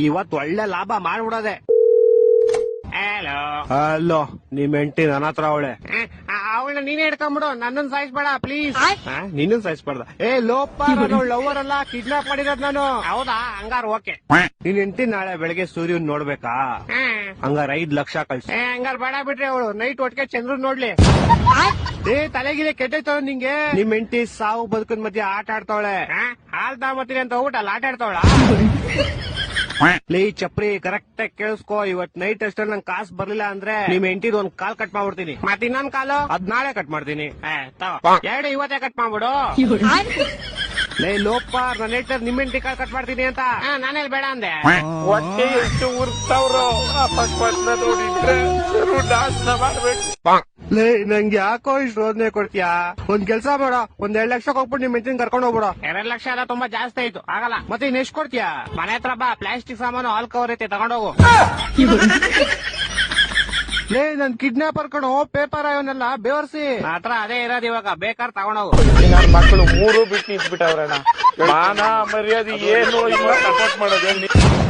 ಇವತ್ ಒಳ್ಳೆ ಲಾಭ ಮಾಡ್ಬಿಡೋದೆ. ಹಲೋ ಅಲ್ಲೋ ನಿಮ್ ಹೆಂಡತಿ ನನ್ನ ಹತ್ರ ಅವಳೆ. ಅವಳನ್ನ ನೀನೇ ಹಿಡ್ಕೊಂಡ್ಬಿಡು, ನನ್ನನ್ ಸಾಯಿಸ್ಬೇಡ ಪ್ಲೀಸ್. ನಿನ್ನ ಸಾಯಿಸ್ಬಾರ್ದ. ಲೋಪ ಲವರ್ ಅಲ್ಲ, ಕಿಡ್ನಾಪ್ ಮಾಡಿರೋದ್ ನಾನು. ಹೌದಾ, ಹಂಗಾರ ಓಕೆ. ನಿನ್ ಹೆಂಡತಿ ನಾಳೆ ಬೆಳಗ್ಗೆ ಸೂರ್ಯನ್ ನೋಡ್ಬೇಕಾ? ಹಂಗಾರ 5 ಲಕ್ಷ ಕಳ್ಸಿ. ಹಂಗಾರ ಬೇಡ ಬಿಡ್ರಿ, ಅವಳು ನೈಟ್ ಒಟ್ಟಿಗೆ ಚಂದ್ರ ನೋಡ್ಲಿ. ತಲೆಗಿಲೆ ಕೆಟ್ಟೈತವ ನಿಂಗೆ. ನಿಮ್ ಹೆಂಡತಿ ಸಾವು ಬದುಕದ ಮಧ್ಯೆ ಆಟ ಆಡ್ತಾವಳೆ. ಹಾಲ್ ತಗೊಂಬತ್ತೀನಿ ಅಂತ ಹೋಗ್ಬಿಟ್ಟು ಅಲ್ಲಿ ಆಟ ಆಡ್ತಾವಳ. ಲೇ ಚಪ್ರಿ, ಕರೆಕ್ಟ್ ಆಗಿ ಕೇಳಿಸ್ಕೋ. ಇವತ್ ನೈಟ್ ಅಷ್ಟಲ್ಲಿ ನಂಗೆ ಕಾಸು ಬರ್ಲಿಲ್ಲ ಅಂದ್ರೆ ನಿಮ್ ಹೆಂಡತಿದ್ ಒಂದ್ ಕಾಲ್ ಕಟ್ ಮಾಡ್ಬಿಡ್ತೀನಿ. ಮತ್ ಇನ್ನೊಂದ್ ಕಾಲು ಅದ್ ನಾಳೆ ಕಟ್ ಮಾಡ್ತೀನಿ. ಎರಡು ಇವತ್ತೇ ಕಟ್ ಮಾಡ್ಬಿಡು. ಲೇ ಲೋಪ, ನನ್ನ ಹೇಳ್ತಾರೆ ನಿಮ್ ಹೆಂಡತಿ ಕಾಲ್ ಕಟ್ ಮಾಡ್ತೀನಿ ಅಂತ. ನಾನೇಲ್ ಬೇಡ ಅಂದೆ. ಹೊಟ್ಟೆ ಎಷ್ಟು ಉರ್ತಾವ್ರು ಅಪಸ್ಮಾತ್ ನೋಡಿದ್ರೆ ನಾಶನ ಮಾಡ್ಬೇಕು. ಲೇ ನಂಗೆ ಯಾಕೋ ಇಷ್ಟು ರೋದನೆ ಕೊಡ್ತೀಯಾ? ಒಂದ್ ಕೆಲ್ಸ ಮಾಡ, ಒಂದ್ 2 ಲಕ್ಷ ಹೋಗ್ಬಿಟ್ಟು ನಿಮ್ ಹೆಂಡತಿನ ಕರ್ಕೊಂಡು ಹೋಗ್ಬಿಡ. 2 ಲಕ್ಷ ಎಲ್ಲ ತುಂಬಾ ಜಾಸ್ತಿ ಆಯ್ತು, ಆಗಲ್ಲ. ಮತ್ತೆ ಇನ್ ಎಷ್ಟ್ ಕೊಡ್ತೀಯಾ? ಮನೆ ಹತ್ರ ಬಾ, ಪ್ಲಾಸ್ಟಿಕ್ ಸಾಮಾನು ಹಾಲ್ ಕವರ್ ಐತೆ, ತಗೊಂಡೋಗು. ಲೇ ನನ್ ಕಿಡ್ನಾಪರ್ ಕಣೋ, ಪೇಪರ್ ಇವನ್ನೆಲ್ಲ ಬೇವರ್ಸಿ. ಹತ್ರ ಅದೇ ಇರೋದು, ಇವಾಗ ಬೇಕಾದ್ರೆ ತಗೊಂಡೋಗು. ನನ್ ಮಕ್ಕಳು 3 ಬಿಟ್ಟು ನಿಂತ್ಬಿಟ್ಟವ್ರಣ್ಣ. ಮಾನ ಮರ್ಯಾದೆ ಏನು ಇಲ್ಲ ಸಪೋರ್ಟ್ ಮಾಡೋದು.